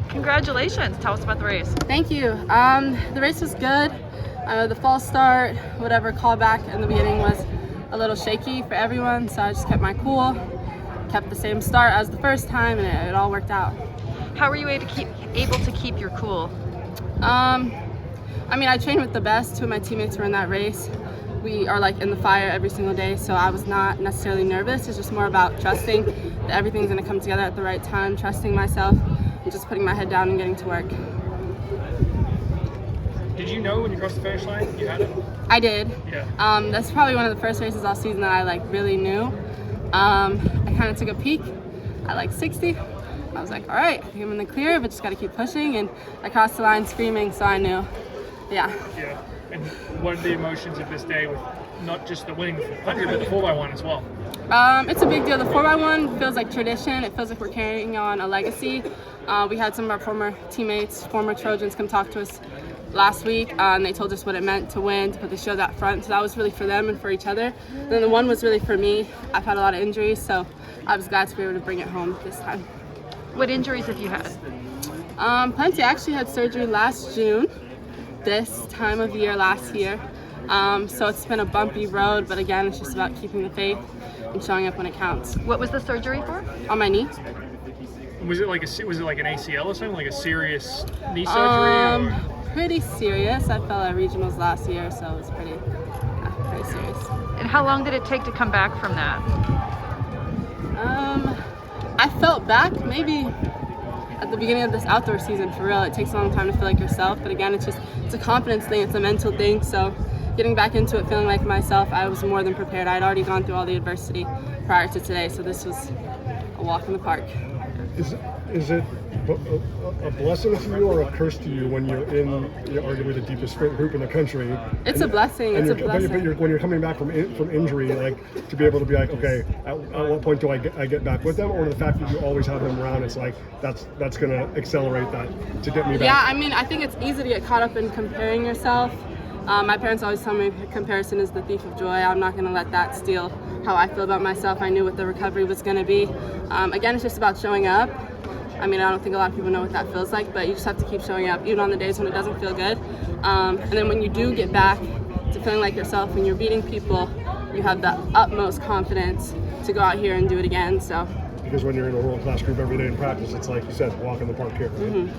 Congratulations. Tell us about the race. Thank you. The race was good. The false start, whatever callback in the beginning was a little shaky for everyone, so I just kept my cool, kept the same start as the first time, and it all worked out. How were you able to keep your cool? I mean, I trained with the best. Two of my teammates were in that race. We are like in the fire every single day, so I was not necessarily nervous. It's just more about trusting that everything's going to come together at the right time, trusting myself, and just putting my head down and getting to work. Did you know when you crossed the finish line you had it? I did. Yeah. That's probably one of the first races all season that I really knew. I kind of took a peek at 60. I was like, all right, I think I'm in the clear, but just got to keep pushing. And I crossed the line screaming, so I knew. Yeah. Yeah. And what are the emotions of this day with not just the winning the 100, but the 4x1 as well? It's a big deal. The 4x1 feels like tradition. It feels like we're carrying on a legacy. We had some of our former teammates, former Trojans, come talk to us last week, and they told us what it meant to win, to put the show out front. So that was really for them and for each other. And then the one was really for me. I've had a lot of injuries, so I was glad to be able to bring it home this time. What injuries have you had? Plenty. I actually had surgery last June, this time of year last year. So it's been a bumpy road, but again, it's just about keeping the faith and showing up when it counts. What was the surgery for? On my knee. Was it like an ACL or something, like a serious knee surgery? Pretty serious. I fell at regionals last year, so it was pretty serious. And how long did it take to come back from that? I felt back maybe at the beginning of this outdoor season. For real, it takes a long time to feel like yourself, but again, it's a confidence thing, it's a mental thing. So getting back into it, feeling like myself, I was more than prepared. I had already gone through all the adversity prior to today, so this was a walk in the park. Is it a blessing to you or a curse to you when you're in arguably the deepest sprint group in the country? It's a blessing. It's a blessing. But when you're coming back from injury, to be able to be like, okay, at what point do I get back with them, or the fact that you always have them around, it's like that's going to accelerate that to get me back. Yeah, I mean, I think it's easy to get caught up in comparing yourself. My parents always tell me comparison is the thief of joy. I'm not going to let that steal how I feel about myself. I knew what the recovery was going to be. Again, it's just about showing up. I mean, I don't think a lot of people know what that feels like, but you just have to keep showing up, even on the days when it doesn't feel good. And then when you do get back to feeling like yourself, when you're beating people, you have the utmost confidence to go out here and do it again. So. Because when you're in a world-class group every day in practice, it's like you said, walk in the park here. Right?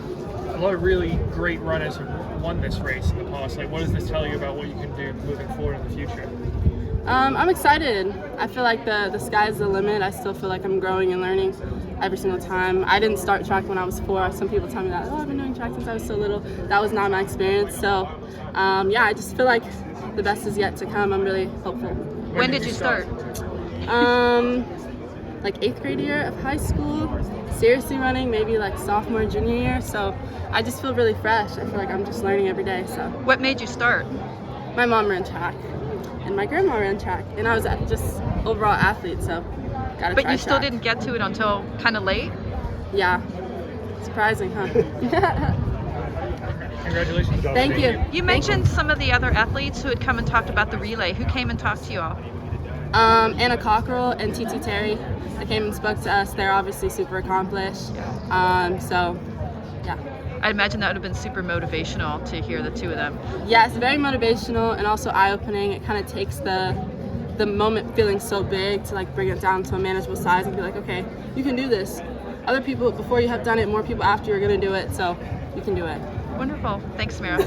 A lot of really great runners have won this race in the past. What does this tell you about what you can do moving forward in the future? I'm excited. I feel like the sky's the limit. I still feel like I'm growing and learning every single time. I didn't start track when I was 4. Some people tell me that, I've been doing track since I was so little. That was not my experience. So, yeah, I just feel like the best is yet to come. I'm really hopeful. When did you start? 8th grade year of high school. Seriously running, maybe sophomore, junior year. So I just feel really fresh. I feel like I'm just learning every day. So. What made you start? My mom ran track, and my grandma ran track, and I was just overall athlete. So. But you still didn't get to it until kind of late? Yeah. Surprising, huh? Congratulations. Thank you. You mentioned some of the other athletes who had come and talked about the relay. Who came and talked to you all? Anna Cockrell and TT Terry. They came and spoke to us. They're obviously super accomplished. So, yeah. I'd imagine that would have been super motivational to hear the two of them. Yeah, it's very motivational and also eye-opening. It kind of takes the moment feeling so big to bring it down to a manageable size and be like, okay, you can do this. Other people before you have done it, more people after you are going to do it, so you can do it. Wonderful. Thanks, Samirah.